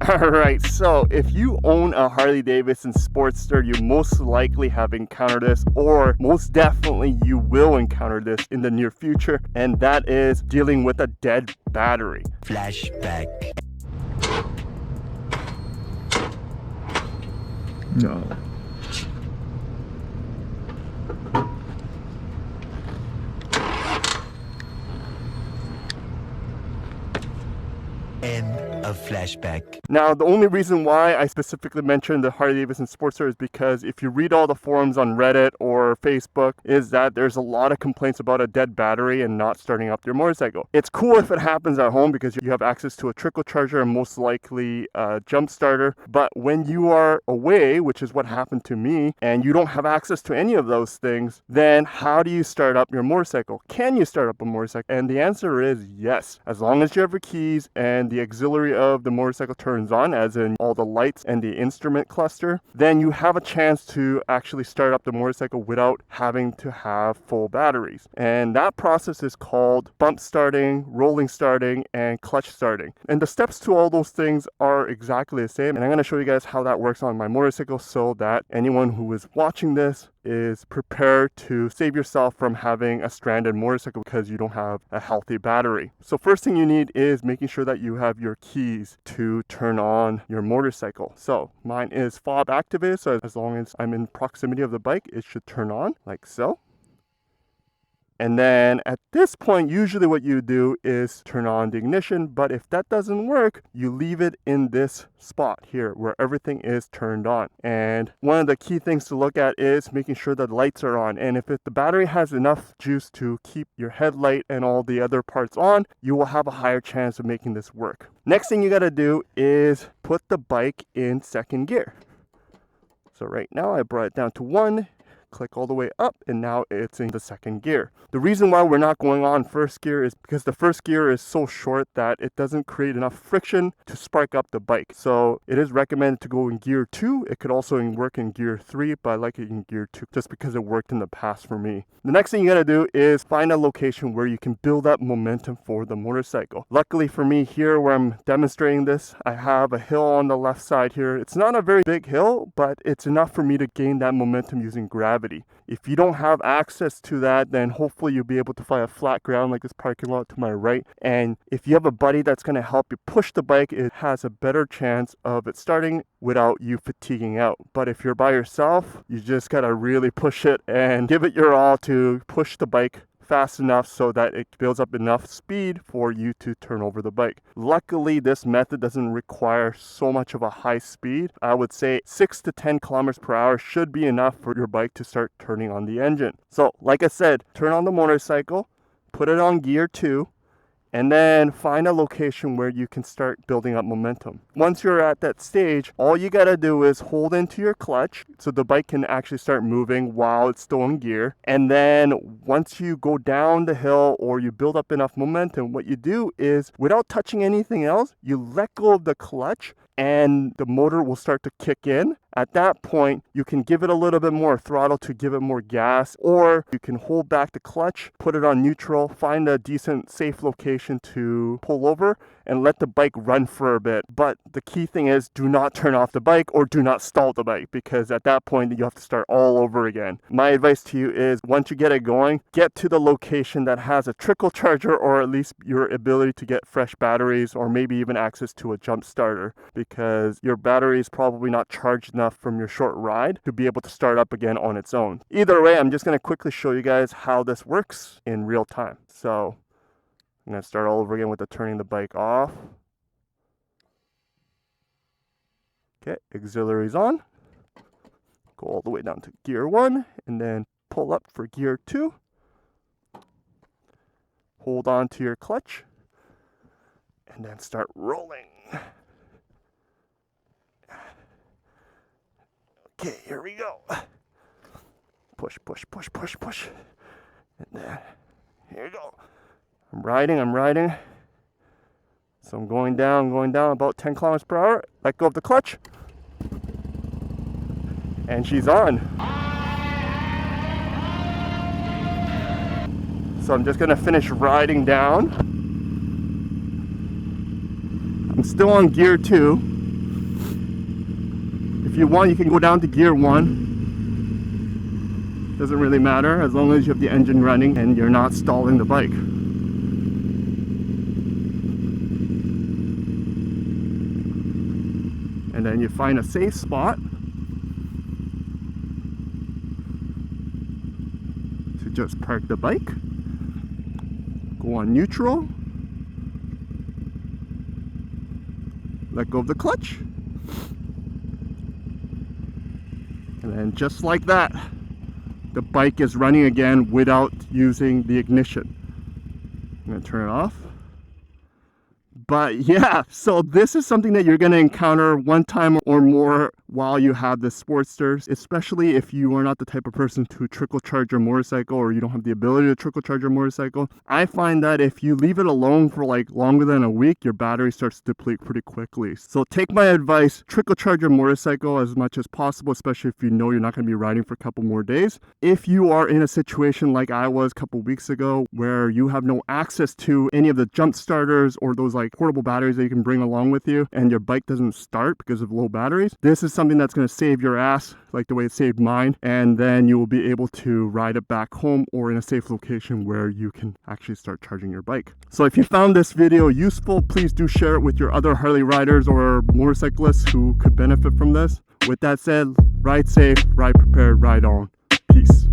Alright, so if you own a Harley Davidson Sportster, you most likely have encountered this, or most definitely you will encounter this in the near future, and that is dealing with a dead battery. Flashback. No. End of flashback. Now, the only reason why I specifically mentioned the Harley Davidson Sportster is because if you read all the forums on Reddit or Facebook, is that there's a lot of complaints about a dead battery and not starting up your motorcycle. It's cool if it happens at home because you have access to a trickle charger and most likely a jump starter. But when you are away, which is what happened to me, and you don't have access to any of those things, then how do you start up your motorcycle? Can you start up a motorcycle? And the answer is yes. As long as you have your keys and the auxiliary of the motorcycle turns on, as in all the lights and the instrument cluster, then you have a chance to actually start up the motorcycle without having to have full batteries. And that process is called bump starting, rolling starting, and clutch starting. And the steps to all those things are exactly the same. And I'm going to show you guys how that works on my motorcycle so that anyone who is watching this is prepared to save yourself from having a stranded motorcycle because you don't have a healthy battery. So first thing you need is making sure that you have your keys to turn on your motorcycle. So mine is fob activated, so as long as I'm in proximity of the bike, it should turn on like so. And then at this point, usually what you do is turn on the ignition, but if that doesn't work, you leave it in this spot here where everything is turned on. And one of the key things to look at is making sure that the lights are on. And if the battery has enough juice to keep your headlight and all the other parts on, you will have a higher chance of making this work. Next thing you gotta do is put the bike in second gear. So right now I brought it down to 1. Click all the way up, and now it's in the second gear. The reason why we're not going on first gear is because the first gear is so short that it doesn't create enough friction to spark up the bike. So it is recommended to go in gear 2. It could also work in gear 3, but I like it in gear 2 just because it worked in the past for me. The next thing you gotta do is find a location where you can build up momentum for the motorcycle. Luckily for me here where I'm demonstrating this, I have a hill on the left side here. It's not a very big hill, but it's enough for me to gain that momentum using gravity. If you don't have access to that, then hopefully you'll be able to find a flat ground like this parking lot to my right. And if you have a buddy that's going to help you push the bike, it has a better chance of it starting without you fatiguing out. But if you're by yourself, you just got to really push it and give it your all to push the bike fast enough so that it builds up enough speed for you to turn over the bike. Luckily, this method doesn't require so much of a high speed. I would say 6 to 10 kilometers per hour should be enough for your bike to start turning on the engine. So like I said, turn on the motorcycle, put it on gear 2, and then find a location where you can start building up momentum. Once you're at that stage, all you gotta do is hold into your clutch so the bike can actually start moving while it's still in gear. And then once you go down the hill or you build up enough momentum, what you do is without touching anything else, you let go of the clutch and the motor will start to kick in. At that point, you can give it a little bit more throttle to give it more gas, or you can hold back the clutch, put it on neutral, find a decent, safe location to pull over, and let the bike run for a bit. But the key thing is do not turn off the bike or do not stall the bike, because at that point, you have to start all over again. My advice to you is once you get it going, get to the location that has a trickle charger or at least your ability to get fresh batteries or maybe even access to a jump starter, because your battery is probably not charged enough from your short ride to be able to start up again on its own. Either way, I'm just going to quickly show you guys how this works in real time. So I'm going to start all over again with the turning the bike off. Okay, auxiliaries on. Go all the way down to gear 1 and then pull up for gear 2. Hold on to your clutch and then start rolling. Okay, here we go. Push, push, push, push, push. And then, here you go. I'm riding. So I'm going down about 10 kilometers per hour. Let go of the clutch. And she's on. So I'm just gonna finish riding down. I'm still on gear 2. If you want, you can go down to gear 1. Doesn't really matter as long as you have the engine running and you're not stalling the bike. And then you find a safe spot to just park the bike. Go on neutral. Let go of the clutch. And then just like that, the bike is running again without using the ignition. I'm gonna turn it off. But yeah, so this is something that you're gonna encounter one time or more while you have the Sportsters, especially if you are not the type of person to trickle charge your motorcycle or you don't have the ability to trickle charge your motorcycle. I find that if you leave it alone for like longer than a week, your battery starts to deplete pretty quickly. So take my advice, trickle charge your motorcycle as much as possible, especially if you know you're not gonna be riding for a couple more days. If you are in a situation like I was a couple weeks ago where you have no access to any of the jump starters or those like portable batteries that you can bring along with you and your bike doesn't start because of low batteries, this is something that's going to save your ass like the way it saved mine, and then you will be able to ride it back home or in a safe location where you can actually start charging your bike. So if you found this video useful, please do share it with your other Harley riders or motorcyclists who could benefit from this. With that said, ride safe, ride prepared, ride on. Peace.